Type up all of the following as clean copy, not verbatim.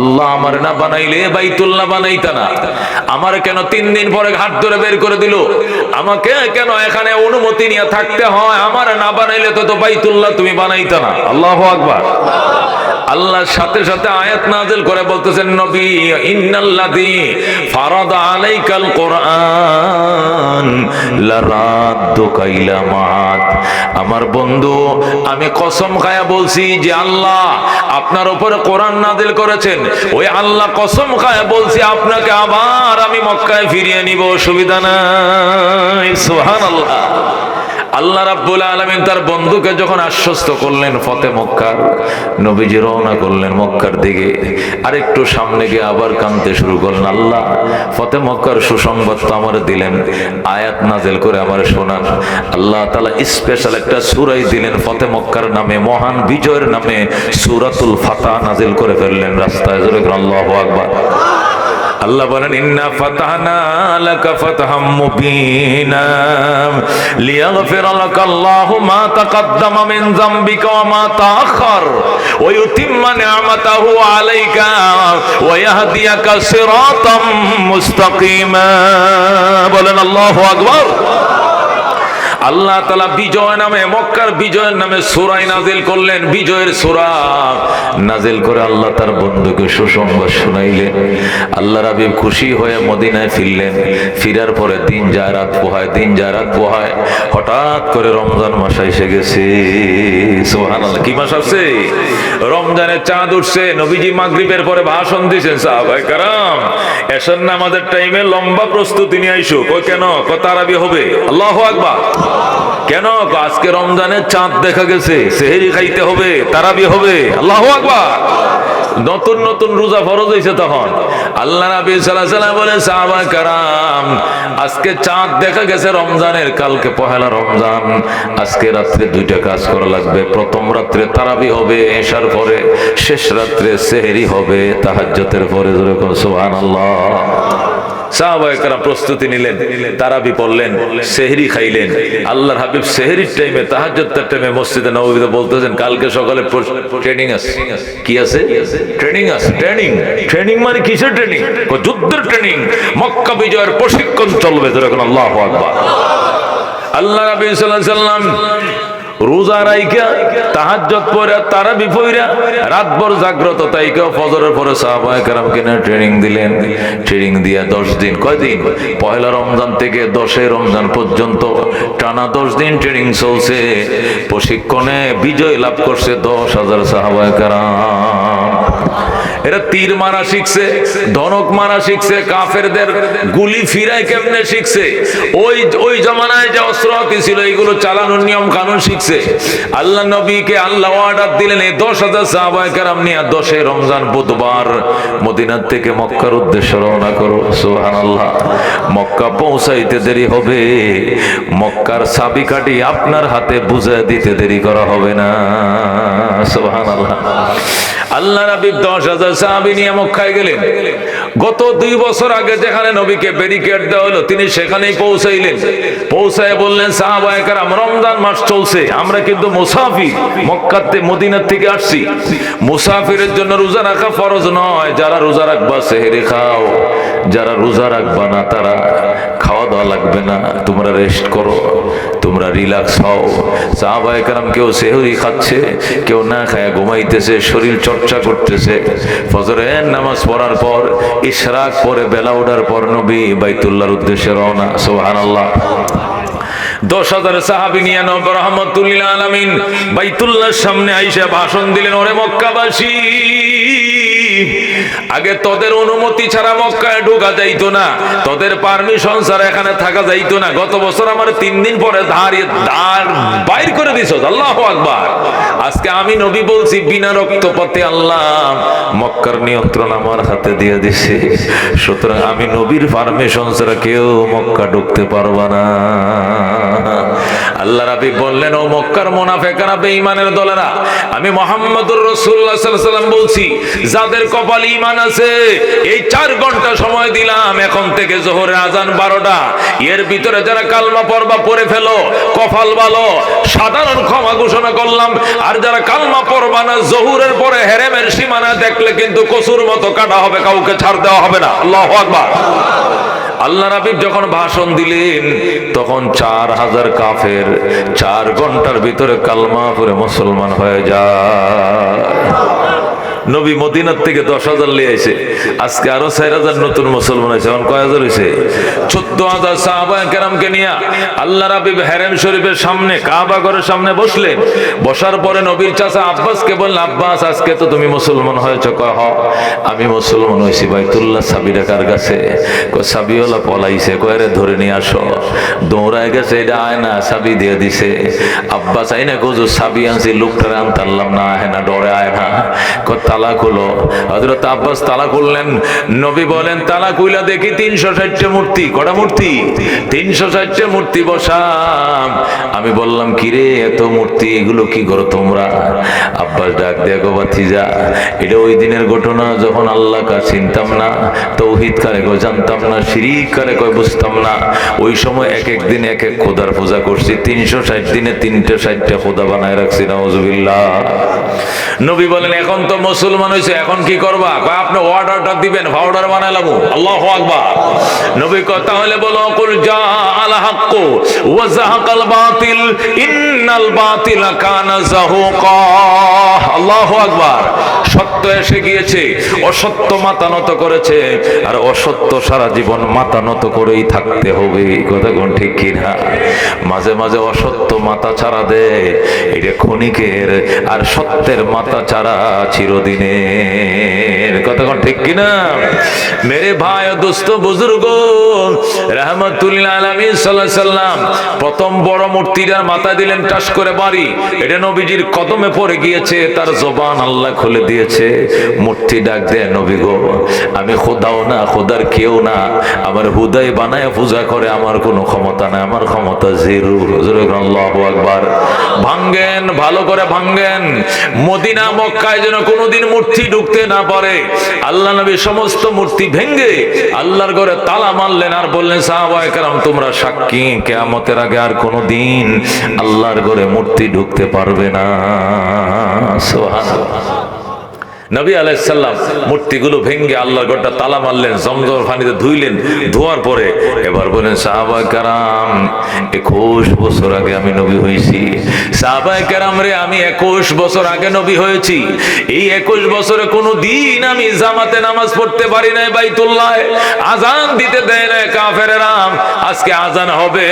আল্লাহ আমার না বানাইলে বাইতুল্লাহ বানাইতা না। আমার কেন 3 দিন পরে ঘাট ধরে বের করে দিল? আমাকে কেন এখানে অনুমতি নিয়ে থাকতে হয়? আমার না বানাইলে তো বাইতুল্লাহ তুমি বানাইতা না। আল্লাহু আকবার। আল্লাহর সাথে সাথে আয়াত নাযিল করে বলতেছেন, নবী ইন্নাল্লাযী ফারাদা আলাইকাল কুরআন লারাদ্দুকা ইলা মাআদ। আমার বন্ধু, আমি কসম খায়া বলছি যে আল্লাহ আপনার উপরে কোরআন নাযিল করেছেন, ওই আল্লাহ কসম খায়া বলছি আপনাকে আবার আমি মক্কায় ফিরিয়ে নিব, অসুবিধা নাই। সুবহানাল্লাহ। আল্লাহ রাব্বুল আলামিন তার বন্ধুকে যখন আশ্বস্ত করলেন ফতে মক্কার, নবীজি রওনা করলেন মক্কার দিকে। আরেকটু সামনে গিয়ে আবার কাঁদতে শুরু করলেন, আল্লাহ ফতে মক্কার সুসংবাদ তো আমার দিলেন, আয়াত নাযিল করে আমার শোনান। আল্লাহ তাআলা স্পেশাল একটা সূরাই দিলেন ফতে মক্কার নামে, মহান বিজয়ের নামে সূরাতুল ফাতহ নাযিল করে ফেললেন রাস্তায়। জোরে আল্লাহু আকবার। আল্লাহ বলেন, ইন্না ফাতাহনা লাকা ফাতহাম মুবিনা লিয়াগফিরা লাকাল্লাহু মা তাকাদ্দামা মিন যামবিকা ওয়া মা তাআখার ওয়া ইউতিম্মা নি'মাতাহু আলাইকা ওয়া ইয়াহদিয়াকা সিরাতাম মুস্তাকিমা। বলেন আল্লাহু আকবার। আল্লাহ তাআলা বিজয় নামে, মক্কার বিজয়ের নামে সূরা নাযিল করলেন, বিজয়ের সূরা নাযিল করে আল্লাহ তার বন্ধুকে সুসংবাদ শুনাইলেন। আল্লাহর হাবিব খুশি হয়ে মদিনায় ফিরলেন। ফিরার পরে দিন যায় রাত পোহায়, দিন যায় রাত পোহায়। হঠাৎ করে রমজান মাস এসে গেছে। সুবহানাল্লাহ। কি মাস আসছে? রমজানের চাঁদ উঠছে। নবীজি মাগরিবের পরে ভাষণ দিয়েছেন, সাহাবায়ে কেরাম এশার নামাজের টাইমে লম্বা প্রস্তুতি নিয়ে আইসো। কই কেন? তারাবি হবে। আল্লাহু আকবার। কেন? আজকে রমজানের চাঁদ দেখা গেছে, সেহরি খাইতে হবে, তারাবি হবে। আল্লাহু আকবার। নতুন নতুন রোজা ফরজ হয়েছে তখন। আল্লাহ নবী সাল্লাল্লাহু আলাইহি ওয়াসাল্লাম বলেন, সাহাবায়ে কেরাম আজকে চাঁদ দেখা গেছে রমজানের, কালকে পহেলা রমজান, আজকে রাত্রে 2টা কাজ করা লাগবে। প্রথম রাত্রে তারাবি হবে এশার পরে, শেষ রাত্রে সেহরি হবে তাহাজ্জুদের পরে। জোরে কোন সুবহানাল্লাহ। সাহাবায়ে কেরাম প্রস্তুতি নিলেন, তারাবি পড়লেন, সেহরি খাইলেন। আল্লাহর হাবিব সেহরির টাইমে, তাহাজ্জুদের টাইমে মসজিদে নববীতে বলতেছেন, কালকে সকালে ট্রেনিং আছে। কি আছে? ট্রেনিং আছে। ট্রেনিং মানে কিসের ট্রেনিং? যুদ্ধের ট্রেনিং। মক্কা বিজয়ের প্রশিক্ষণ চলবে। যখন আল্লাহু আকবার। আল্লাহ নবী সাল্লাল্লাহু আলাইহি ওয়াসাল্লাম রোজা রাইখা তাহাজ্জুদ পড়া তারাবি পড়া রাতভর জাগ্রত তাইকা ফজরের পরে সাহাবায়ে কেরামকে নিয়ে ট্রেনিং দিলেন। ট্রেনিং দিয়া 10 দিন, কয়দিন? পহেলা রমজান থেকে 10 রমজান পর্যন্ত টানা 10 দিন ট্রেনিং চলছে। প্রশিক্ষণে বিজয় লাভ করছে 10,000 সাহাবায়ে কেরাম। এরা তীর মারা শিখছে, ধনক মারা শিখছে, কাফেরদের গুলি ফিরায় কেমনে শিখছে, ওই জমানায় যে অস্ত্র ছিল এগুলো চালানোর নিয়ম কানুন শিখছে। আল্লাহ নবীকে আল্লাহ অর্ডার দিলেন, এই 10,000 সাহাবায়ে কেরাম নিয়ে 10 রমজান বুধবার মদিনার থেকে মক্কার উদ্দেশ্যে রওনা করো। সুবহানাল্লাহ। মক্কা পৌঁছাইতে দেরি হবে, মক্কার চাবিকাঠি আপনার হাতে বুঝিয়ে দিতে দেরি করা হবে না। সুবহানাল্লাহ। আল্লাহ নবী 10,000 সাহাবী নিয়ে মক্কায় গেলেন। গত 2 বছর আগে যেখানে নবীকে ব্যারিকেড দেওয়া হলো, তিনি সেখানেই পৌঁছাইলেন। পৌঁছায় বললেন, সাহাবায়ে কেরাম রমজান মাস চলছে, আমরা কিন্তু মুসাফির, মক্কাতে মদিনার থেকে আসছি। মুসাফিরের জন্য রোজা রাখা ফরজ নয়। যারা রোজা রাখবা সেহরি খাও, যারা রোজা রাখবা না তারা খাওয়া দাওয়া লাগবে না, তোমরা রেস্ট করো, তোমরা রিল্যাক্স হও। সাহাবায়ে কেরাম কেউ সেহরি খাচ্ছে, কেউ না খায় ঘুমাইতেছে, শরীর চর্চা করতেছে। ফজরের নামাজ পড়ার পর, ইশরাক পরে, বেলা ওঠার পর নবী বাইতুল্লাহর উদ্দেশ্যে রওনা। সুবহানাল্লাহ। 10,000 সাহাবী নিয়ে নবী রাহমাতুল লিল আলামিন বাইতুল্লাহর সামনে আইসা ভাষণ দিলেন, ওরে মক্কাবাসী, আগে তোদের অনুমতি ছাড়া মক্কায় ঢোকা যাইতো না, তোদের পারমিশন ছাড়া এখানে থাকা যাইতো না। গত বছর আমার 3 দিন পরে দ্বার বাইর করে দিছো। আল্লাহু আকবার। আজকে আমি নবী বলছি, বিনা রক্তপাতে আল্লাহ মক্কার নিয়ন্ত্রণ আমার হাতে দিয়ে দিছে। সুতরাং আমি নবীর পারমিশন ছাড়া কেউ মক্কা ঢুকতে পারবা না। আল্লাহ রাব্বি বললেন, ও মক্কার মুনাফিকরা, বেঈমানের দলেরা, আমি মুহাম্মদুর রাসূলুল্লাহ সাল্লাল্লাহু আলাইহি ওয়াসাল্লাম বলছি, যাদের কপালে ঈমান আছে এই 4 ঘন্টা সময় দিলাম, এখন থেকে যোহরের আজান 12টা, এর ভিতরে যারা কালমা পড়বা পড়ে ফেলো, কপাল ভালো, সাধারণ ক্ষমা ঘোষণা করলাম। আর যারা কালমা পড়বা না, যোহরের পরে হেরেমের সীমানা দেখলে কিন্তু কসুর মতো কাটা হবে, কাউকে ছাড় দেওয়া হবে না। আল্লাহু আকবার। আল্লাহ রাব্বি যখন ভাষণ দিলেন তখন 4000 কাফের 4 ঘন্টার ভিতরে কালমা পড়ে মুসলমান হয়ে যায়। নবী মদিনার থেকে 10,000 নিয়ে এসে আজকে আরো 4,000 নতুন মুসলমান হয়েছে। এখন কয় হাজার হয়েছে? 14,000 সাহাবায়ে কেরামকে নিয়ে আল্লাহ রাব্বি হেরেম শরীফের সামনে, কাবা ঘরের সামনে বসলেন। বসার পরে নবীর চাচা আব্বাসকে বললেন, আব্বাস, আজকে তো তুমি মুসলমান হয়েছ। কয়, হ, আমি মুসলমান হয়েছি। বাইতুল্লাহ চাবি রাখার কাছে। কয়, চাবিওয়ালা পলাইছে। কয়, রে ধরে নিয়ে আসো। দৌড়ায় গেছে, এটা আয় না, চাবি দিয়ে দিছে। আব্বাস আইনা গোজো চাবি আনছি, লোকটারে আনতারলাম না, আয় না, ডরে আয় না। তালা খুলো। হযরত আব্বাস তালা খুললেন। নবী বলেন, তালা খুইলা দেখি 360টা মূর্তি। কটা মূর্তি? 360টা মূর্তি বসা। আমি বললাম, কিরে এত মূর্তি, এগুলো কি করো তোমরা? আব্বাস ডাক দিয়ে, গো ভাতিজা, এটা ওই দিনের ঘটনা যখন আল্লাহ কা চিনতাম না, তাওহীদ কারে কয় জানতাম না, শিরিক কারে কয় বুঝতাম না। ওই সময় এক এক দিন এক এক খোদার পূজা করছি। 360 দিনে 360টা খোদা বানায় রাখছি। নাউজুবিল্লাহ। নবী বলেন, এখন তো মুসলমান হয়েছে, এখন কি করবা? আপনি অর্ডারটা দিবেন, পাউডার বানাইলাম। আল্লাহু আকবার। নবী কয়, তাহলে বলো, কুল জা আল হক ওয়া যাহাকাল বাতিল ইন্নাল বাতিলা কানা যাহুকা। আল্লাহু আকবার। সত্য এসে গিয়েছে, অসত্য মাথা নত করেছে, আর অসত্য সারা জীবন মাথা নত করেই থাকতে হবে। কথা কোন ঠিক কিনা? মাঝে মাঝে অসত্য মাথা ছাড়া দেয়, এটা ক্ষণিকের, আর সত্যের মাথা ছাড়া চিরদিনের। কথা কোন ঠিক কিনা? মেরে ভাই ও দোস্ত বুজুর্গ, রাহমাতুল্লিল আলামিন সাল্লাল্লাহু আলাইহি সাল্লাম প্রথম বড় মূর্তিটার মাথা দিলেন টাস করে বাড়ি। এটা নবীজির কদমে পড়ে গিয়েছে, তার জবান আল্লাহ খুলে দিয়েছে। মূর্তি ডাক দেয়, নবী গো, আমি খোদাও না, খোদার কেউ না, আমার হুদাই বানায় পূজা করে আমার কোনো ক্ষমতা নাই, আমার ক্ষমতা জিরো। আল্লাহু আকবার। ভাঙ্গেন, ভালো করে ভাঙ্গেন। মদিনা মক্কায় যেন কোনোদিন মূর্তি ঢুকতে না পারে। আল্লাহ নবী সমস্ত মূর্তি ভেঙ্গে আল্লাহর ঘরে তালা মারলেন, আর বললেন, সাহাবায়ে কেরাম, তোমরা সাক্ষী, কিয়ামতের আগে আর কোনোদিন আল্লাহর ঘরে মূর্তি ঢুকতে পারবে না। সুবহানাল্লাহ। নবী আলাইহিস সালাম মূর্তিগুলো ভেঙ্গে আল্লাহর ঘরটা তালা মারলেন, জমজমের পানিতে ধুইলেন। ধোয়ার পরে এবার বলেন, সাহাবায়ে কেরাম, 21 বছর আগে আমি নবী হয়েছি। সাহাবায়ে কেরাম রে, আমি 21 বছর আগে নবী হয়েছি। এই 21 বছরে কোনো দিন আমি জামাতে নামাজ পড়তে পারি নাই। বাইতুল্লাহ আজান দিতে দেয় না কাফেরেরা। আজকে আজান হবে,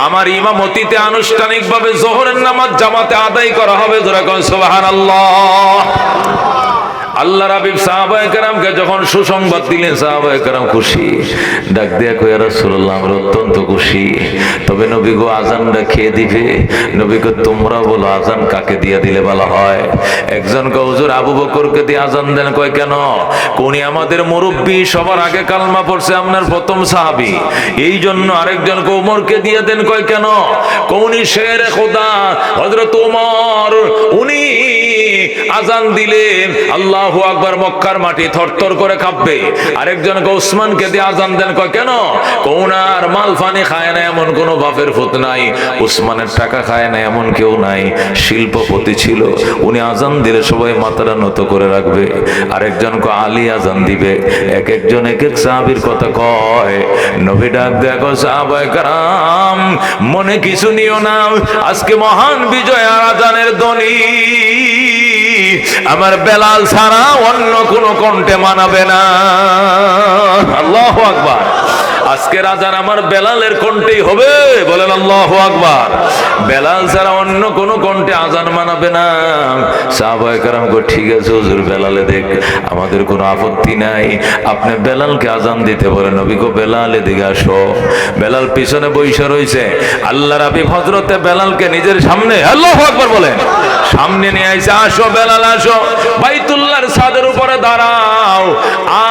আমার ইমামতিতে আনুষ্ঠানিকভাবে যোহরের নামাজ জামাতে আদায় করা হবে। যারা কোন সুবহানাল্লাহ। আল্লাহ রাব্বি সাহাবায়ে কেরামকে যখন সুসংবাদ দিলেন, সাহাবায়ে কেরাম খুশি। ডাক দিয়া কয়, ইয়া রাসূলুল্লাহ, আমরা অত্যন্ত খুশি। তবে নবী গো, আজানটা কে দিবে? নবী গো, তোমরা বলো, আজান কাকে দিয়া দিলে ভালো হয়? একজন কয়, হুজুর, আবু বকরকে দিয়ে আজান দেন। কয়, কেন? কোনি আমাদের মুরব্বী, সবার আগে কালমা পড়ছে, আপনার প্রথম সাহাবী, এই জন্য। আরেকজন কয়, ওমরকে দিয়ে দেন। কয়, কেন? কোনি শেরে খোদা হযরত ওমর, উনি আজান দিলে আল্লাহু আকবার, মক্কার মাটি থরথর করে কাঁপবে। আরেকজনকে ওসমানকে দিয়ে আজান দেন। কয়, কেন? কোনার মাল ফানি খায় না এমন কোন বাপের ফুত নাই, ওসমানের টাকা খায় না এমন কেউ নাই, শিল্পপতি ছিল, উনি আজান দিলে সবাই মাথাটা নত করে রাখবে। আরেকজনকে আলী আজান দিবে। এক একজন এক এক সাহাবীর কথা কয়। নবী ডাক দেখো, সাহাবায়ে কেরাম, মনে কিছু নিও না, আজকে মহান বিজয় আর আজানের ধ্বনি আমার বেলাল ছাড়া অন্য কোন কণ্ঠে মানাবে না। আল্লাহু আকবার। আজকের আজান আমার বেলালের কণ্ঠেই হবে। বলেন আল্লাহু আকবার। বেলাল ছাড়া অন্য কোন কণ্ঠে আজান মানাবে না। সাহাবায়ে কেরাম কো, ঠিক আছে হুজুর, বেলালে দেখ, আমাদের কোনো আপত্তি নাই, আপনি বেলালকে আজান দিতে বলেন। নবী কো, বেলাল এদিকে আসো। বেলাল পিছনে বইসা রইছে। আল্লাহ রাব্বি হযরতে বেলালকে নিজের সামনে, আল্লাহু আকবার বলেন, সামনে নিয়ে আইছে। আসো বেলাল, আসো, বাইতুল্লাহর ছাদের উপরে দাঁড়াও।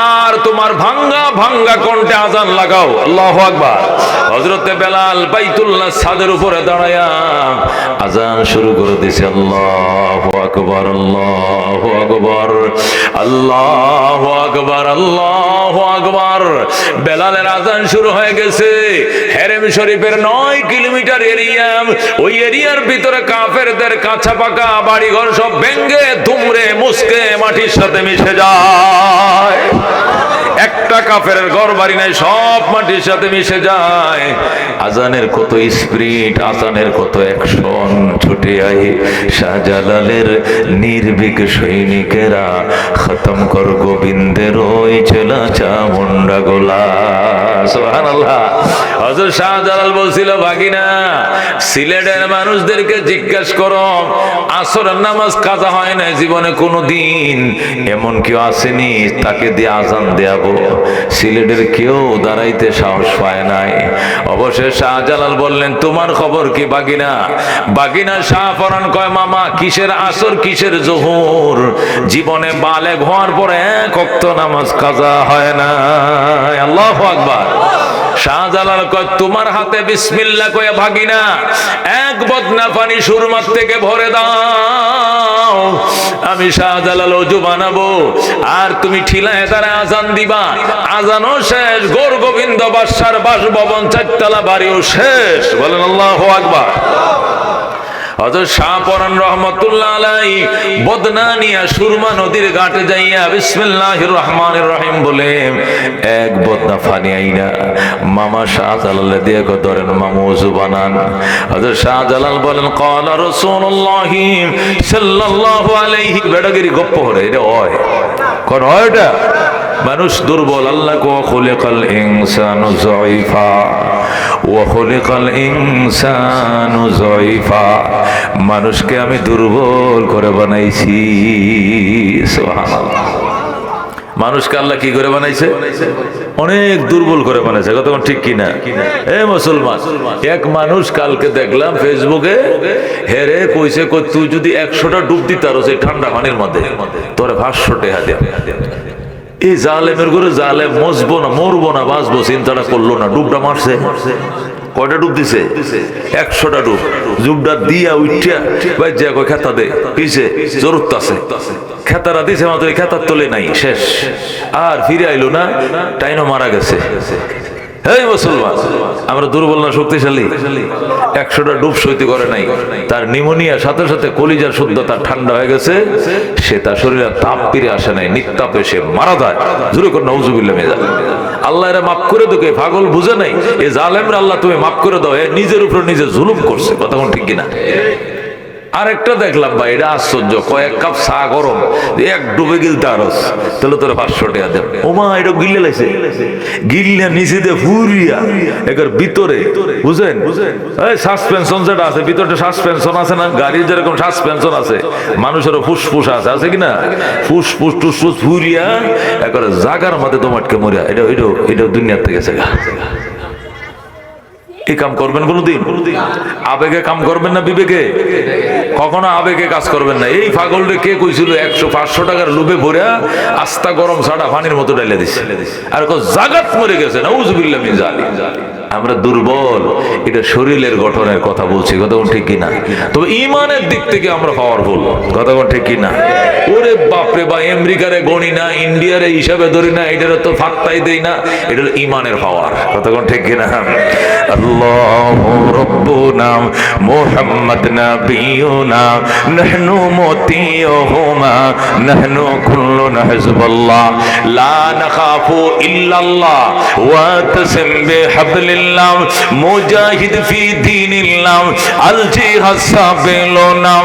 আর আর তোমার ভাঙ্গা ভাঙ্গা কণ্ঠে আজান লাগাও। আল্লাহু আকবার। হযরতে বেলাল বাইতুল্লাহ ছাদের উপরে দাঁড়ায়া আজান শুরু করে দিয়েছে। আল্লাহু আকবার, আল্লাহু আকবার, আল্লাহু আকবার, আল্লাহু আকবার। বেলালের আজান শুরু হয়ে গেছে। হেরেম শরীফের 9 কিলোমিটার এরিয়া, ওই এরিয়ার ভিতরে কাফেরদের কাঁচা পাকা বাড়িঘর সব ভেঙ্গে দুমড়ে মুসকে মাটির সাথে মিশে যায়। একটা কাফেরের ঘর বাড়ি নাই, সব মাটির সাথে মিশে যায়। আজানের কত স্পিরিট, আজানের কত অ্যাকশন। ছুটে আয় শাহজালালের নির্ভীক সৈনিকেরা, খতম কর গোবিন্দের ওই চেলা চামুন্ডা গোলা। সুবহানাল্লাহ। হযরত শাহজালাল বলছিল, ভাগিনা সিলেটের মানুষদেরকে জিজ্ঞাসা করো, আসরের নামাজ কাজা হয় না জীবনে কোনোদিন, এমন কেউ আসেনি তাকে দিয়ে আজান দেয়াবো? সিলেটের কেউ দাঁড়াইতে সাহস পায় নাই। অবশেষে শাহজালাল বললেন, তোমার খবর কি বাগিনা? বাগিনা শাহপরান কয়, মামা কিসের আসর কিসের জোহর, জীবনে বালেগ হওয়ার পরে এক ওয়াক্ত নামাজ কাজা হয় না। আল্লাহু আকবার। শাহজালাল কয়, তোমার হাতে বিসমিল্লাহ কয়ে ভাগিনা এক বদনা পানি সুরমার থেকে ভরে দাও, আমি শাহজালাল ওযু বানাবো, আর তুমি ঠিলায় তারা আজান দিবা। আজানও শেষ, গৌর গোবিন্দ বাদশার বাসভবন 4 তলা বাড়িও শেষ। বলেন আল্লাহু আকবার। হযরত শাহপরান রাহমাতুল্লাহ আলাইহি বদনা নিয়া সুরমা নদীর ঘাটে যাইয়া বিসমিল্লাহির রহমানির রহিম বলে এক বদনা পানি আইনা মামা শাহজালাল দিয়ে ধরেন, মামা ওযু বানান। হযরত শাহজালাল বলেন, ক্বালা রাসূলুল্লাহি সাল্লাল্লাহু আলাইহি, বেড়াগিরি গপ্প করে এটা হয় কোন হয়? এটা মানুষ দুর্বল। আল্লাহ কো খুলিকাল ইনসানু যায়ফা ওয়া খুলিকাল ইনসানু যায়ফা, মানুষকে আমি দুর্বল করে বানাইছি। সুবহানাল্লাহ। মানুষকে আল্লাহ কি করে বানাইছে? অনেক দুর্বল করে বানাইছে। কতক্ষণ ঠিক কিনা? এ মুসলমান, এক মানুষ কালকে দেখলাম ফেসবুকে, হেরে কইছে, তুই যদি 100টা ডুব দিতার সেই ঠান্ডা পানির মধ্যে, তোরে 500 টাকা দে। এই জালেমের ঘরে জালেম মজবো না, মরবো না, বাঁচবো চিন্তাটা করলো না, ডুবটা মারছে। কয়টা ডুব দিছে? 100টা ডুব। ডুবটা দিয়া উঠিয়া ভাই যে কয় খেতা দে, পিছে জরুরত আছে, খেতারা দিছে মাত্র, খেতার তোলে নাই, শেষ। আর ফিরে আইলো না, টাইনো মারা গেছে। এই মুসলমান, আমরা দুর্বল না শক্তিশালী? 100টা ডুব সইতে করে নাই, তার নিউমোনিয়ার সাথে সাথে কলিজার শুদ্ধতা ঠান্ডা হয়ে গেছে, সে তার শরীরে তাপ ফিরে আসে নাই, নিত্তাপে সে মারা যায়। জোরে করে নাউজুবিল্লাহ মিয়া। আল্লাহ এরা মাফ করে দেবে, পাগল বুঝে নাই এ জালেমরা, আল্লাহ তুমি মাফ করে দাও, এ নিজের উপর নিজে জুলুম করছে। কথা কোন ঠিক কিনা? আরেকটা দেখলাম ভাই, এটা আশ্চর্য, কয়েক কাপ চা গরম এক ডুবে গিলতে আরস, তাহলে তোর 500 টাকা দেব। ওমা এটা গিলে লাইছে, গিল্লা নিচে দিয়ে ফুরিয়া এর ভিতরে, বুঝেন এই সাসপেনশন যেটা আছে ভিতরে, সাসপেনশন আছে না, গাড়ির যেরকম সাসপেনশন আছে, মানুষেরও ফুসফুস আছে, আছে কিনা? ফুসফুস টুসফুস ফুরিয়া একবার জাগার মধ্যে তোমাটকে মরিয়া। এটা এটা এটা দুনিয়ার থেকে গেছে। এই কাম করবেন কোনদিন? আবেগে কাম করবেন না বিবেকে? কখনো আবেগে কাজ করবেন না। এই পাগলরে কে কইছিল 100-500 টাকার লোভে ভরে আস্তা গরম ছাড়া পানির মতো ডাইলে দিছে, আর জাগাত মরে গেছে। নাউজুবিল্লাহ মিন জালিক। আমরা দুর্বল, এটা শরীরের গঠনের কথা বলছি। কথা কোন ঠিক কিনা? তবে ইমানের দিক থেকে আমরা পাওয়ারফুল। কথা কোন ঠিক কিনা? ওরে বাপরে বা, আমেরিকারে গণি না, ইন্ডিয়ারে হিসাবে ধরি না, এটার তো ফাত্তাই দেই না, এটা ইমানের পাওয়ার। কথা কোন ঠিক কিনা? আল্লাহু রাব্বুনা মুহাম্মদ নাবিয়ুনা নাহনু মুতিয়ুহুমা নাহনু কুল্লুনা হিজবাল্লাহ লা নাখাফু ইল্লাল্লাহ ওয়া তাসিম বিহাবলিল্লাহ মুজাহিদ ফি দীনিল্লাহ আল জিহাদ সাবিলুনা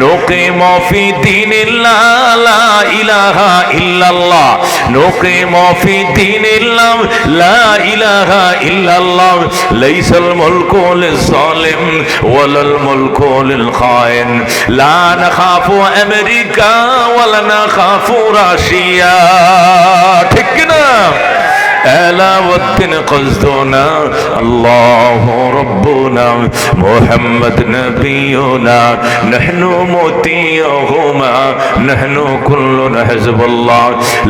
নুকিমু ফি দীনিল্লাহ লা ইলাহা ইল্লাল্লাহ নুকিমু ফি দীনিল্লাহ লা ইলাহা ইল্লাল্লাহ লাইসাল মুলকু লিজ-জালিম ওয়ালাল মুলকু লিল-খাইন লা নাখাফু আমেরিকা ওয়ালা নাখাফু রাশিয়া। ঠিক কি না? আলাউদ্দিন কসদুনা আল্লাহু রাব্বুনা মুহাম্মদ নবিয়ুনা নাহনু মুতিয়ুহুমা নাহনু কুল্লুনা হিজবুল্লাহ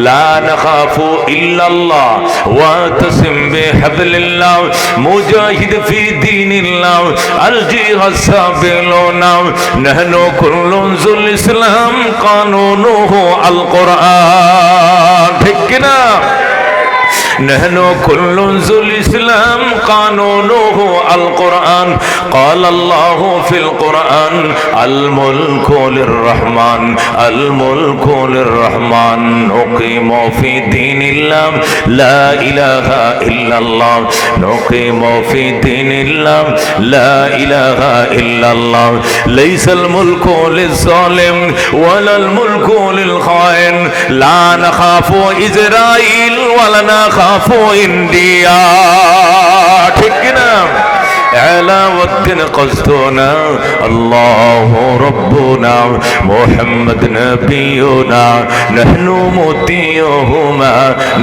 লা নাখাফু ইল্লাল্লাহ ওয়া তাসিম বিহাবলিল্লাহ মুজাহিদ ফি দীনিল্লাহ আল জিহাদ সাবিলুনা নাহনু কুল্লুন যুল ইসলাম কানুনুহু আল কোরআন। ঠিক কি না? نحن كل ذو الإسلام قانونه القرآن قال الله في القرآن الملك للرحمن الملك للرحمن نقيم في دين الله لا إله إلا الله نقيم في دين الله لا إله إلا الله ليس الملك للظالم ولا الملك للخائن لا نخاف إسرائيل ولا نخاف ইন্ডিয়া। ঠিক কিনা? আলাউদ্দিন কসদুনা আল্লাহু রাব্বুনা মুহাম্মদ নবিয়ুনা নাহনু মুতিয়ুহুমা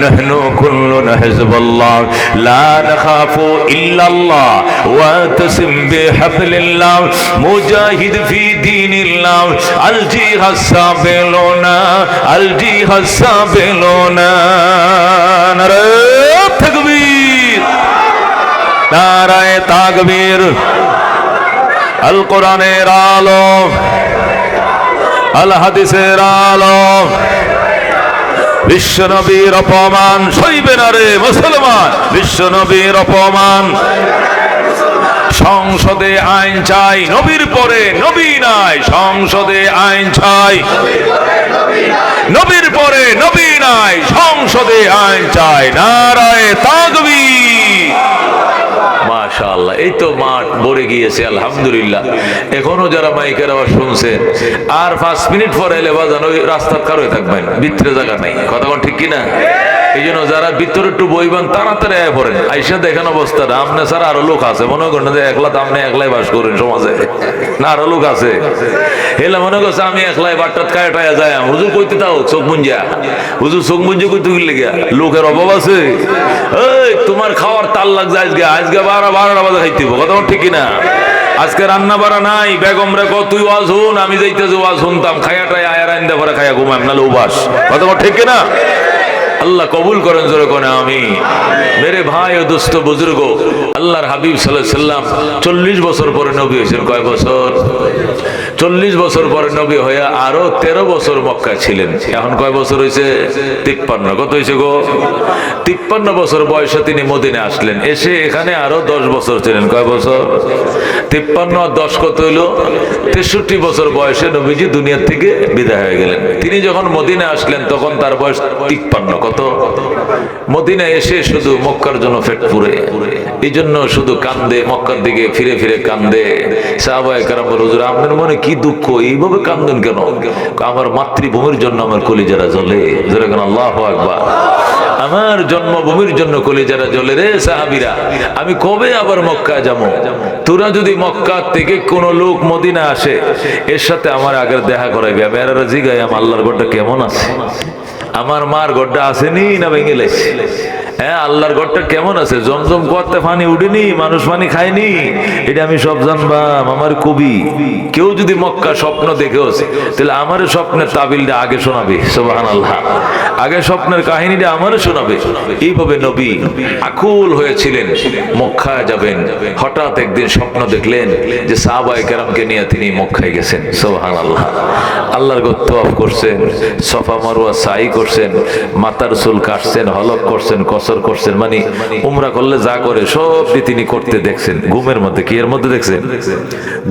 নাহনু কুল্লুনা হিজবুল্লাহ লা নাখাফু ইল্লাল্লাহ ওয়া তাসিম বিহাবলিল্লাহ মুজাহিদ ফি দীনিল্লাহ আল জিহাদ সাবিলুনা আল জিহাদ সাবিলুনা। নারে তাকবীর, নারায়ে তাকবীর। আল কোরআনের আলো, আল হাদিসের আলো, বিশ্ব নবীর অপমান সইবে না রে মুসলমান, বিশ্ব নবীর অপমান। সংসদে আইন চাই, নবীর পরে নবী নাই। সংসদে আইন চাই, নবীর পরে নবী নাই। সংসদে আইন চাই। নারায়ে তাকবীর। মাশাআল্লাহ, এই তো মাঠ ভরে গিয়েছে আলহামদুলিল্লাহ। এখনো যারা মাইকের আওয়াজ শুনছেন, আর 5 মিনিট পরে এলে বাজান ওই রাস্তার কারোই থাকবেন, ভিতরে জায়গা নাই। কথা কোন ঠিক কিনা? এই জন্য যারা ভিতরে একটু বইবেন তাড়াতাড়ি আয় পড়েন। আইসা দেখেন অবস্থাটা। আপনি ছাড়া আরো লোক আছে, মনে করেন যে একলা তো আপনি একলাই বাস করেন সমাজে, না আরো লোক আছে। হেলা মনে করছে আমি একলাই বাট্টাত খায় টায়া যায়। হুজুর কইতে তাও চোখ মুঞ্জা, হুজুর চোখ মুঞ্জা কইতে গেলে গিয়া লোকের অভাব আছে। এই তোমার খাওয়ার তাল লাগছে আজকে, আজকে 12টা বাজে খাইতে হবে। কথা ঠিক কিনা? আজকে রান্না বাড়া নাই। বেগম রে কো তুই ওয়াজ শুন, আমি যাইতেছি ওয়াজ শুনতাম। খায়াটাই আয়ার আইন্দা পরে খায়া ঘুমাম, নাহলে উবাস। কথা ঠিক কিনা? আল্লাহ কবুল করেন জোরে কোন আমি। মেরে ভাই ও দোস্ত বুজুর্গ, আল্লাহর হাবিব সাল্লাল্লাহু আলাইহি সাল্লাম 40 বছর পরে নবী হয়েছেন। কয় বছর? 40 বছর পরে নবী হয়ে আরো 13 বছর মক্কায় ছিলেন। এখন কয় বছর হয়েছে? 53। কত হয়েছে গো? 53 বছর বয়সে তিনি মদিনায় আসলেন। এসে এখানে আরো 10 বছর ছিলেন। কয় বছর? 53 আর 10 কত হইলো? 63 বছর বয়সে নবীজি দুনিয়া থেকে বিদায় হয়ে গেলেন। তিনি যখন মদিনায় আসলেন তখন তার বয়স 53। কত? মদিনায় এসে শুধু মক্কার জন্য পেট পুরে, এই জন্য শুধু কান্দে, মক্কার দিকে ফিরে ফিরে কান্দে। সাহাবায়ে কেরাম বলে, হুজুর আপনার মনে কি দুঃখ, এইভাবে কান্দেন কেন? আমার মাতৃভূমির জন্য আমার কলিজারা জ্বলে। জোরে কেন আল্লাহু আকবার। আমার জন্মভূমির জন্য কলিজারা জ্বলে রে সাহাবীরা। আমি কবে আবার মক্কা যাবো? তোরা যদি মক্কা থেকে কোন লোক মদিনা আসে, এর সাথে আমার আগের দেখা করাইবে। আমি আর জিগাই আমার আল্লাহর ঘরটা কেমন আছে, আমার মার ঘরটা আসেনি না ভেঙে লেছে? হ্যাঁ, আল্লাহর ঘরটা কেমন আছে? জমজম করতে পানি উঠেনি, মানুষ পানি খায়নি, এটা আমি সব জানবাম। আমার কবি কেউ যদি মক্কা স্বপ্ন দেখেও তাহলে আমার স্বপ্নের তাবিলটা আগে শোনাবে। সুবহানাল্লাহ, আগে স্বপ্নের কাহিনীটা আমারও শোনাবে। এইভাবে নবী আকুল হয়েছিলেন মক্কায় যাবেন। হঠাৎ একদিন স্বপ্ন দেখলেন যে সাহাবায়ে কেরামকে নিয়ে তিনি মক্কায় গেছেন। সুবহানাল্লাহ, আল্লাহর ঘর তওয়াফ করছেন, সফা মারওয়া সাই করছেন, মাথার চুল কাটছেন, হলক করছেন, কসর করছেন। মানে উমরা করলে যা করে সব তিনি করতে দেখছেন ঘুমের মধ্যে। কি এর মধ্যে দেখছেন?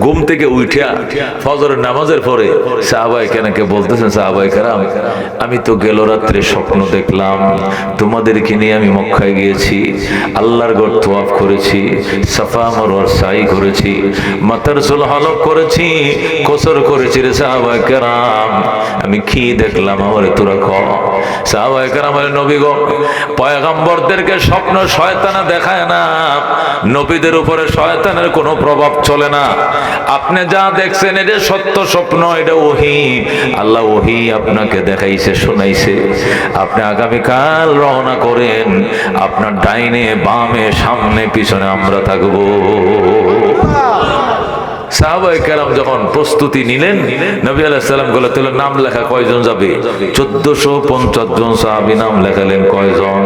ঘুম থেকে উঠিয়া ফজরের নামাজের পরে সাহাবায়ে কেরামকে বলতেছেন, সাহাবায়ে কেরাম আমি তো গেল রাত্রে স্বপ্ন দেখলাম তোমাদেরকে নিয়ে আমি মক্কায় গিয়েছি, আল্লাহর ঘর তওয়াফ করেছি, সাফা মারওয়ার সাই করেছি, মাথার চুল হলক করেছি, কসর করেছি রে সাহাবায়ে কেরাম। আমি কি দেখলাম আমারে তোরা কও। সাহাবায়ে কেরাম বলেন, নবী গো, পয়গম্বর পয়গম্বরদেরকে স্বপ্ন শয়তানা দেখায় না, নবীদের উপরে শয়তানের কোনো প্রভাব চলে না। আপনি যা দেখছেন এটা সত্য স্বপ্ন, এটা ওহী, আল্লাহ ওহী আপনাকে দেখাইছে, শোনাইছে। আপনি আগামীকাল রওনা করেন, আপনার ডাইনে বামে সামনে পিছনে আমরা থাকবো। সাহাবায়ে কেরাম যখন প্রস্তুতি নিলেন, নবী আলাইহিস সালাম বললেন নাম লেখা কয়জন যাবে? 1450 জন সাহাবী নাম লেখালেন। কয়জন?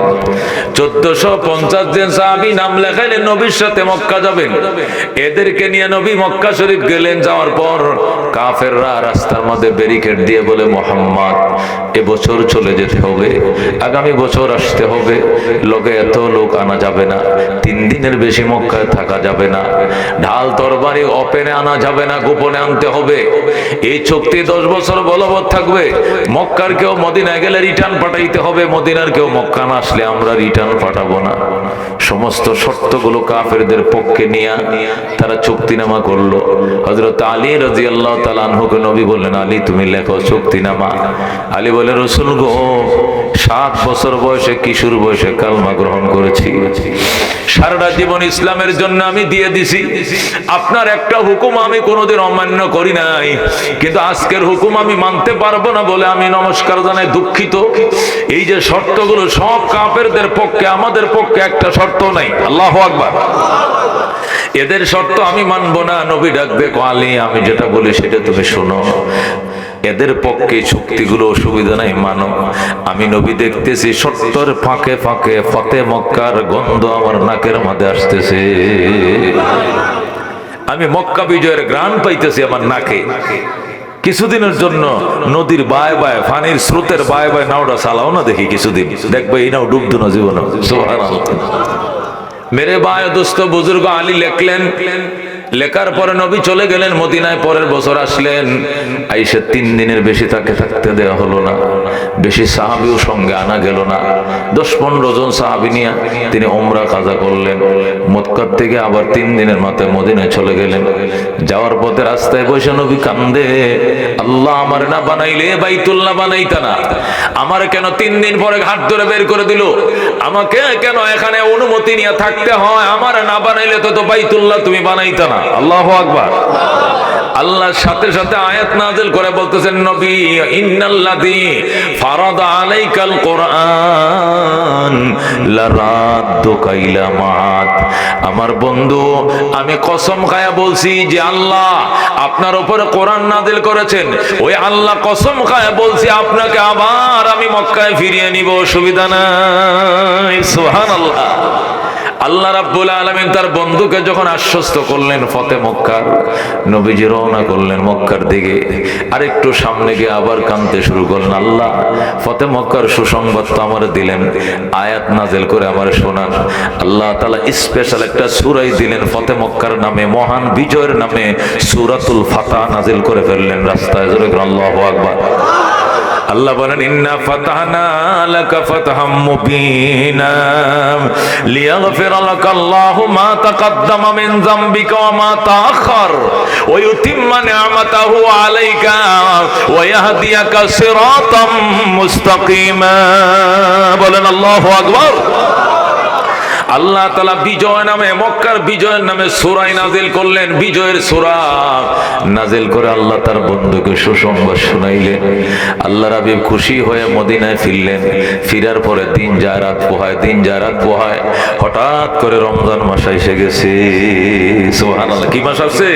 1450 জন সাহাবী নাম লেখালেন, নবীর সাথে মক্কা যাবেন। এদেরকে নিয়ে নবী মক্কা শরীফ গেলেন। যাওয়ার পর কাফেররা রাস্তার মধ্যে ব্যারিকেড দিয়ে বলে, মুহাম্মদ এবছর চলে যেতে হবে, আগামী বছর আসতে হবে, লোকে এত লোক আনা যাবে না, 3 দিনের বেশি মক্কায় থাকা যাবে না, ঢাল তরবারি ওপেনে আনা যাবে না, গোপনে আনতে হবে। এই চুক্তি 10 বছর বলবৎ থাকবে। মক্কার কেউ মদিনায় গেলে রিটার্ন পাঠাইতে হবে, মদিনার কেউ মক্কা না আসলে আমরা রিটার্ন পাঠাবো না। সমস্ত শর্তগুলো কাফেরদের পক্ষে নিয়ে তারা চুক্তিনামা করলো। হযরত আলী রাদিয়াল্লাহু তাআলা আনহুকে নবী বললেন, আলী তুমি লেখো চুক্তিনামা। আলী বলে, রাসূল গো, 7 বছর বয়সে, কিশোর বয়সে কালমা গ্রহণ করেছি, সারাটা জীবন ইসলামের জন্য আমি দিয়ে দিছি। আপনার একটা হুকুম আমি কোনোদিন অমান্য করি নাই, কিন্তু আজকের হুকুম আমি মানতে পারবো না বলে আমি নমস্কার জানাই, দুঃখিত। এই যে শর্তগুলো সব কাফেরদের পক্ষে, আমাদের পক্ষে একটা শর্ত নাই। আল্লাহু আকবার। এদের শর্ত আমি মানবো না। নবী ডাকবে, আলী আমি যেটা বলি সেটা তুমি শোনো। এদের পক্ষে চুক্তিগুলো অসুবিধা নাই, মানো। আমি নবী দেখতেছি শর্তর ফাঁকে ফাঁকে ফতে মক্কার গন্ধ আমার নাকের মধ্যে আসতেছে। আমি মক্কা বিজয়ের ঘ্রাণ পাইতেছি আমার নাকে। কিছুদিনের জন্য নদীর বায় বায়, পানির স্রোতের বায় বায় নাওটা চালাও না দেখি, কিছুদিন দেখবে এই নাও ডুবতো না জীবনে। সুবহানাল্লাহ। মেরে ভাই দোস্ত বুজুর্গ আলী লেখলেন। লেখার পরে নবী চলে গেলেন মদিনায়। পরের বছর আসলেন, আইসা 3 দিনের বেশি তাকে থাকতে দেওয়া হলো না। বেশি সাহাবীও সঙ্গে আনা গেল না। 10-15 জন সাহাবী নিয়ে তিনি উমরা কাজা করলেন। মক্কার থেকে আবার 3 দিনের মাথায় মদিনায় চলে গেলেন। যাওয়ার পথে রাস্তায় বসে নবী কান্দে, আল্লাহ আমার না বানাইলে বাইতুল্লাহ বানাইতা না, আমার কেন 3 দিন পরে ঘাট ধরে বের করে দিল, আমাকে কেন এখানে অনুমতি নিয়ে থাকতে হয়, আমার না বানাইলে তো বাইতুল্লাহ তুমি বানাইতা না। আল্লাহু আকবার। আল্লাহর সাথে সাথে আয়াত নাযিল করে বলতেছেন, নবী ইন্নাল্লাযী ফারাদা আলাইকাল কুরআন লারাদ্দুকা ইলা মাআদ। আমার বন্ধু, আমি কসম খায়া বলছি যে আল্লাহ আপনার উপরে কোরআন নাযিল করেছেন, ওই আল্লাহ কসম খায়া বলছি আপনাকে আবার আমি মক্কায় ফিরিয়ে নিব, অসুবিধা নাই। সুবহানাল্লাহ। আল্লাহ রাব্বুল আলামিন তার বন্ধুকে যখন আশ্বস্ত করলেন, ফতে মক্কা, নবীজি রওনা করলেন মক্কার দিকে। আর একটু সামনে গিয়ে আবার কাঁদতে শুরু করলেন, আল্লাহ ফতে মক্কার সুসংবাদ তো আমার দিলেন, আয়াত নাযিল করে আমার শোনান। আল্লাহ তাআলা স্পেশাল একটা সূরাই দিলেন ফতে মক্কার নামে, মহান বিজয়ের নামে সূরাতুল ফাতহ নাযিল করে ফেললেন। রাস্তায় জোরে আল্লাহু আকবার। আল্লাহ বলেন, ইন্না ফাতাহনা লাকা ফাতহাম মুবিনা লিয়াগফিরা লাকাল্লাহু মা তাকাদ্দামা মিন যামবিকা ওয়া মা তাআখার ওয়া ইউতিম্মা নি'মাতাহু আলাইকা ওয়া ইয়াহদিয়াকা সিরাতাম মুস্তাকিমা। বলেন আল্লাহু আকবার। আল্লাহ তাআলা বিজয় নামে, মক্কার বিজয়ের নামে সূরা নাযিল করলেন, বিজয়ের সূরা নাযিল করে আল্লাহ তার বন্ধুকে সুসংবাদ শুনাইলেন। আল্লাহর হাবিব খুশি হয়ে মদিনায় ফিরলেন। ফিরার পরে দিন যায় রাত পোহায়, দিন যায় রাত পোহায়। হঠাৎ করে রমজান মাস এসে গেছে। সুবহানাল্লাহ। কি মাস আসছে?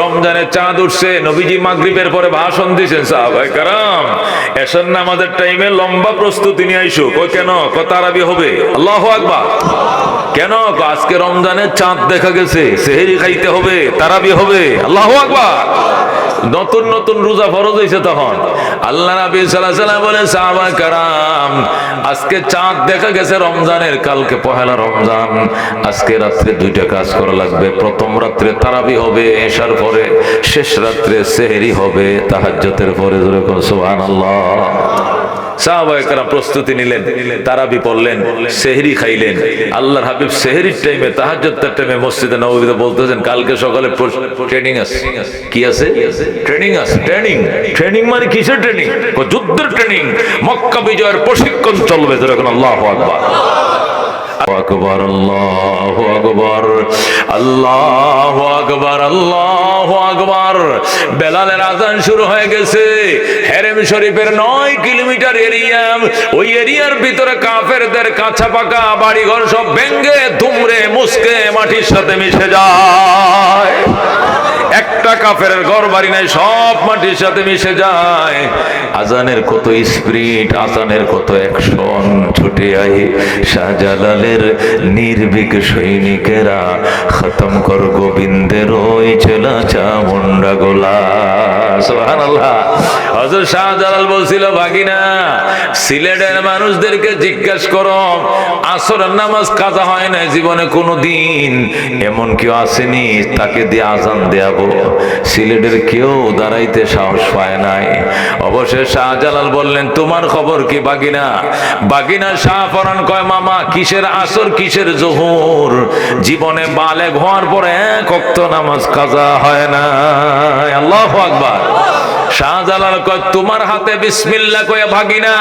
রমজানের চাঁদ উঠছে। নবীজি মাগরিবের পরে ভাষণ দিয়েছেন, সাহাবায়ে কেরাম এশার নামাজের টাইমে লম্বা প্রস্তুতি নিয়ে আইসো। কই কেন? তারাবি হবে। আল্লাহু আকবার। কেন? আজকে রমজানের চাঁদ দেখা গেছে, সেহরি খাইতে হবে, তারাবি হবে। আল্লাহু আকবার। নতুন নতুন রোজা ফরজ হয়েছে তখন। আল্লাহ নবী সাল্লাল্লাহু আলাইহি ওয়াসাল্লাম বলেন, সাহাবা কারাম আজকে চাঁদ দেখা গেছে রমজানের, কালকে পহেলা রমজান, আজকে রাত্রে 2টা কাজ করা লাগবে। প্রথম রাত্রে তারাবি হবে এশার পরে, শেষ রাত্রে সেহরি হবে তাহাজ্জুদের পরে। যেরকম সুবহানাল্লাহ। সাহাবায়ে কেরাম প্রস্তুতি নিলেন, তারাবি পড়লেন, সেহরি খাইলেন। আল্লাহর হাবিব সেহরির টাইমে, তাহাজ্জুদের টাইমে মসজিদে নববীতে বলতেছেন, কালকে সকালে ট্রেনিং আছে। কি আছে? ট্রেনিং আছে। ট্রেনিং মানে কিসের ট্রেনিং? যুদ্ধের ট্রেনিং। মক্কা বিজয়ের প্রশিক্ষণ চলবে। যেরকম আল্লাহু আকবার। আকবার, আল্লাহু আকবার, আল্লাহু আকবার, আল্লাহু আকবার। বেলালের আযান শুরু হয়ে গেছে। হেরেম শরীফের 9 কিলোমিটার এরিয়া, ওই এরিয়ার ভিতরে কাফেরদের কাঁচা পাকা বাড়িঘর সব ভেঙ্গে দুমড়ে মুসকে মাটির সাথে মিশে যায়। একটা কাফেরের ঘর বাড়ি নাই, সব মাটির সাথে মিশে যায়। আজানের কত স্পিরিট, আজানের কত অ্যাকশন। ছুটে আয় শাহজালালের নির্ভীক সৈনিকেরা, খতম কর গোবিন্দের ওই চেলা চামুন্ডা গোলা। সুবহানাল্লাহ। হযরত শাহজালাল বলছিল, ভাগিনা সিলেটের মানুষদেরকে জিজ্ঞাসা করো, আসরের নামাজ কাজা হয় না জীবনে কোনোদিন, এমন কেউ আসেনি তাকে দিয়ে আজান দেয়াবো? সিলেটের কেউ দাঁড়াইতে সাহস পায় নাই। অবশেষে শাহজালাল বললেন, তোমার খবর কি বাগিনা? বাগিনা শাহপরান কয়, মামা কিসের আসর কিসের জোহর, জীবনে বালেগ হওয়ার পরে এক ওয়াক্ত নামাজ কাজা হয় না। আল্লাহু আকবার। শাহজালাল কয়, তোমার হাতে বিসমিল্লাহ কয়ে ভাগিনা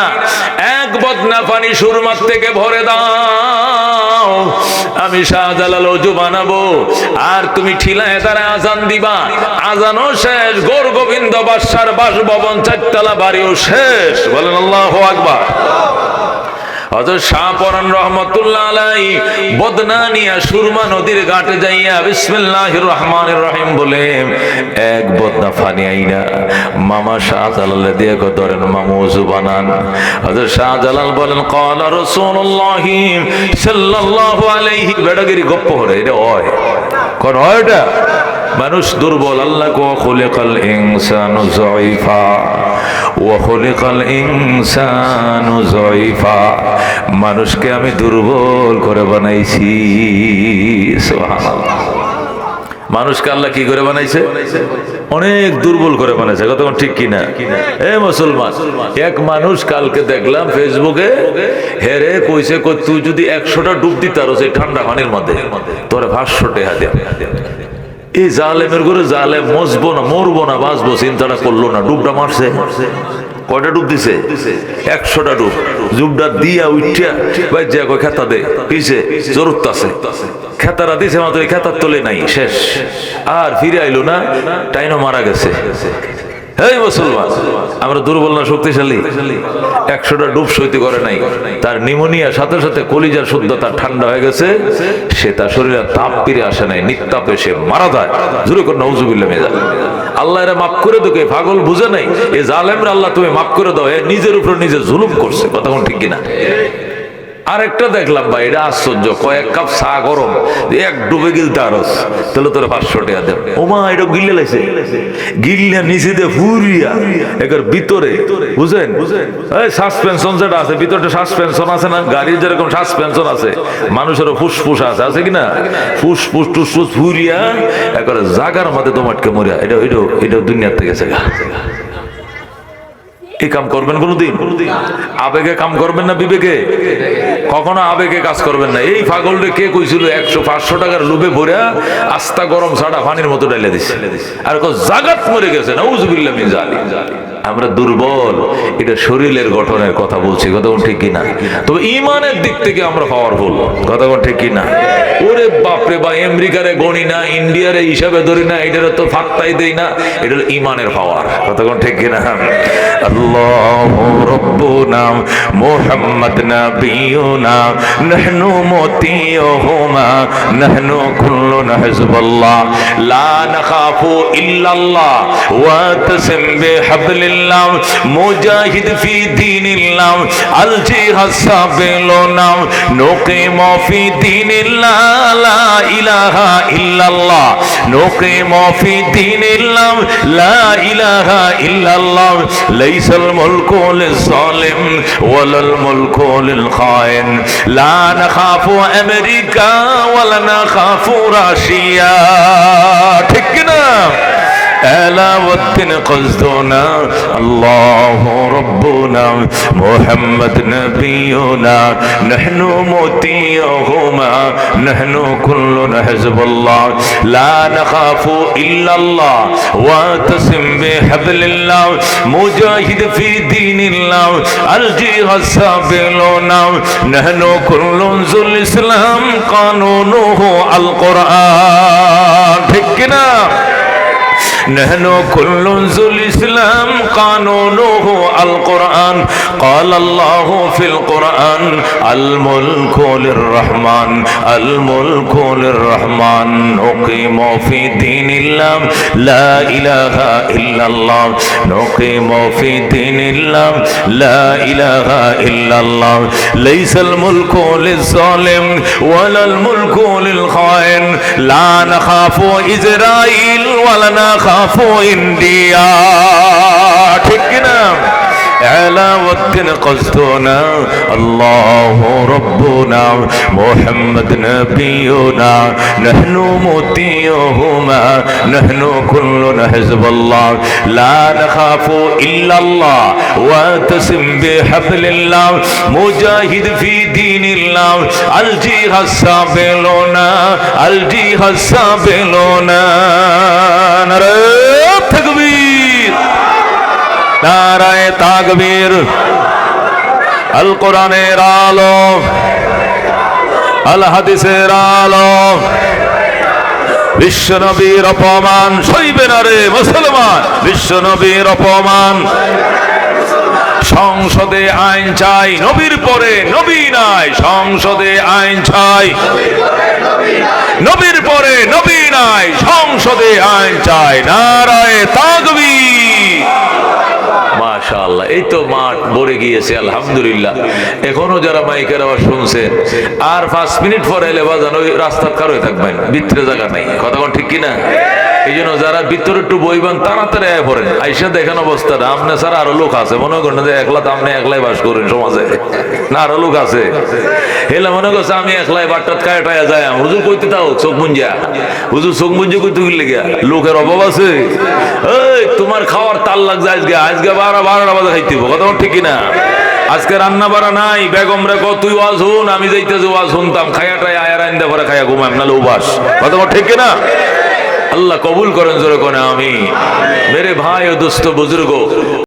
এক বদনা পানি সুরমার থেকে ভরে দাও, আমি শাহজালাল ওযু বানাবো, আর তুমি ঠিলায় তারা আজান দিবা। আজানও শেষ, গৌর গোবিন্দ বাদশার বাসভবন 4 তলা বাড়িও শেষ। বলেন আল্লাহু আকবার। হযরত শাহপরান রহমাতুল্লাহ আলাইহি বদনা নিয়া সুরমা নদীর ঘাটে যাইয়া বিসমিল্লাহির রহমানির রহিম বলে এক বদনা পানি আইনা মামা শাহজালাল দিয়ে ধরেন, মামা ওযু বানান। হযরত শাহজালাল বলেন, ক্বালা রাসূলুল্লাহ সাল্লাল্লাহু আলাইহি, বেড়াগিরি গপ্প হরে এটা হয় কোন হয়, এটা মানুষ দুর্বল। আল্লাহ কো খুলিকাল ইনসানু যায়ফা ওয়া খুলিকাল ইনসানু যায়ফা, মানুষকে আমি দুর্বল করে বানাইছি। সুবহানাল্লাহ। মানুষকে আল্লাহ কি করে বানাইছে? অনেক দুর্বল করে বানাইছে। কতক্ষণ ঠিক কিনা? এ মুসলমান, এক মানুষ কালকে দেখলাম ফেসবুকে, হেরে কইছে, তুই যদি 100টা ডুব দিতার সেই ঠান্ডা পানির মধ্যে, তোরে 500 টাকা দে। এই জালেমের ঘরে জালেম মজবো না, মরবো না, বাঁচবো চিন্তাটা করলো না, ডুবটা মারছে। কয়টা ডুব দিছে? 100টা ডুব। ডুবটা দিয়া উঠিয়া ভাই যে খেতা দে পিছে জরুরত আছে, খেতারা দিছে মাত্র খেতার তোলে নাই, শেষ। আর ফিরে আইলো না, টাইনো মারা গেছে। এই মুসলমান, আমরা দুর্বল না শক্তিশালী? 100টা ডুব সইতে করে নাই, তার নিউমোনিয়ার সাথে সাথে কলিজার শুদ্ধতা ঠান্ডা হয়ে গেছে, সে তার শরীরে তাপ ফিরে আসে নাই, নিত্তাপে সে মারা যায়। জোরে করে নাউজুবিল্লাহ মিয়া। আল্লাহ এরা মাফ করে তোকে, পাগল বুঝে নাই এ জালেমরা, আল্লাহ তুমি মাফ করে দাও, এ নিজের উপর নিজে জুলুম করছে। কথা কোন ঠিক কিনা? আরেকটা দেখলাম ভাই, এটা আশ্চর্য, কয়েক কাপ চা গরম এক ডুবে গিলতে আরস, তাহলে তোর 500 টাকা দেব। ওমা এটা গিলে লাইছে, গিল্লা নিচে দিয়ে ফুরিয়া এর ভিতরে বুঝেন, এই সাসপেনশন যেটা আছে ভিতরে, সাসপেনশন আছে না, গাড়ির যেরকম সাসপেনশন আছে, মানুষেরও ফুসফুস আছে কিনা, ফুসফুস টুসফুস ফুরিয়া একবার জাগার মধ্যে তোমাটকে মরিয়া। এটা দুনিয়ার থেকে গেছে। এই কাম করবেন কোনদিন? আবেগে কাম করবেন না বিবেকে? কখনো আবেগে কাজ করবেন না। এই পাগলরে কে কইছিল 100-500 টাকার লোভে ভরে আস্তা গরম ছাড়া পানির মতো ডাইলে দিছে, আর জাগাত মরে গেছে। নাউজুবিল্লাহ মিন জালিক। আমরা দুর্বল, এটা শরীরের গঠনের কথা বলছি। কথা ঠিক কিনা? তবে ইমানের দিক থেকে আমরা পাওয়ারফুল। কথা ঠিক কিনা? ওরে বাপরে বা, আমেরিকারে গণি না, ইন্ডিয়ারে হিসাবে ধরি না, এটার তো ফাত্তাই দেই না, এটা ইমানের পাওয়ার। কথা ঠিক কিনা? আল্লাহু রাব্বুনা মুহাম্মদ নাবিয়ুনা নাহনু মুতিয়ুহুমা নাহনু কুল্লুনা হিজবাল্লাহ লা নাখাফু ইল্লাল্লাহ ওয়া তাসিম বিহাবলিল্লাহ মুজাহিদ ফি দীনিল্লাহ আল জিহাদ সাবিলুনা নুকিমু ফি দীনিল্লাহ লা ইলাহা ইল্লাল্লাহ নুকিমু ফি দীনিল্লাহ লা ইলাহা ইল্লাল্লাহ লাইসাল মুলকু লিজ-জালিম ওয়ালাল মুলকু লিল-খাইন লা নাখাফু আমেরিকা ওয়ালা নাখাফু রাশিয়া। ঠিক কি না? আলাউদ্দিন কসদুনা আল্লাহু রাব্বুনা মুহাম্মদ নবিয়ুনা নাহনু মুতিয়ুহুমা নাহনু কুল্লুনা হিজবুল্লাহ লা নাখাফু ইল্লাল্লাহ ওয়া তাসিম বিহাবলিল্লাহ মুজাহিদ ফি দীনিল্লাহ আল জিহাদ সাবিলুনা নাহনু কুল্লুন যুল ইসলাম কানুনুহু আল কোরআন। ঠিক কি না? نحن كل ذو الإسلام قانونه القرآن قال الله في القرآن الملك للرحمن الملك للرحمن نقيم في دين الله لا إله إلا الله نقيم في دين الله لا إله إلا الله ليس الملك للظالم ولا الملك للخائن لا نخاف إسرائيل ولا نخاف ইন্ডিয়া। ঠিক কিনা? আলাউদ্দিন কসদুনা আল্লাহু রাব্বুনা মুহাম্মদ নবিয়ুনা নাহনু মুতিয়ুহুমা নাহনু কুল্লুনা হিজবুল্লাহ লা নাখাফু ইল্লাল্লাহ ওয়া তাসিম বিহাবলিল্লাহ মুজাহিদ ফি দীনিল্লাহ আল জিহাদ সাবিলুনা আল জিহাদ সাবিলুনা। নারে তাকবীর, নারায়ে তাকবীর। আল কোরআনের আলো, আল হাদিসের আলো। বিশ্ব নবীর অপমান সইবে না রে মুসলমান, বিশ্ব নবীর অপমান। সংসদে আইন চাই, নবীর পরে নবী নাই। সংসদে আইন চাই, নবীর পরে নবী নাই। সংসদে আইন চাই। নারায়ে তাকবীর। মাশাআল্লাহ, এই তো মাঠ ভরে গিয়েছে আলহামদুলিল্লাহ। এখনো যারা মাইকের আওয়াজ শুনছেন, আর 5 মিনিট পরে এলে বাজান ওই রাস্তার কার হয়ে থাকবেন, ভিতরে জায়গা নাই। কথা কোন ঠিক কিনা? এই জন্য যারা ভিতরে একটু বইবেন তাড়াতাড়ি আয় পড়েন। আইসা দেখেন অবস্থাটা। আপনি ছাড়া আরো লোক আছে, মনে করেন যে একলা তো আপনি একলাই বাস করেন সমাজে, না আরো লোক আছে। হেলে মনে করছে আমি একলাই বাট্টাত খায় টায়া যায়। হুজুর কইতে তাও চোখ মুঞ্জা, হুজুর চোখ মুঞ্জা কইতে গেলে গিয়া লোকের অভাব আছে। এই তোমার খাওয়ার তাল লাগছে আজকে, আজকে 12টা বাজে খাইতে হবে। কথা ঠিক কিনা? আজকে রান্না বাড়া নাই। বেগম রে কো তুই ওয়াজ শুন, আমি যাইতেছি ওয়াজ শুনতাম। খায়াটাই আয়ার আইন্দা পরে খায়া ঘুমাম, নাহলে উবাস। কথা ঠিক কিনা? আল্লাহ কবুল করেন জোরে কোনে আমিন। মেরে ভাই ও দোস্ত বুজুর্গ,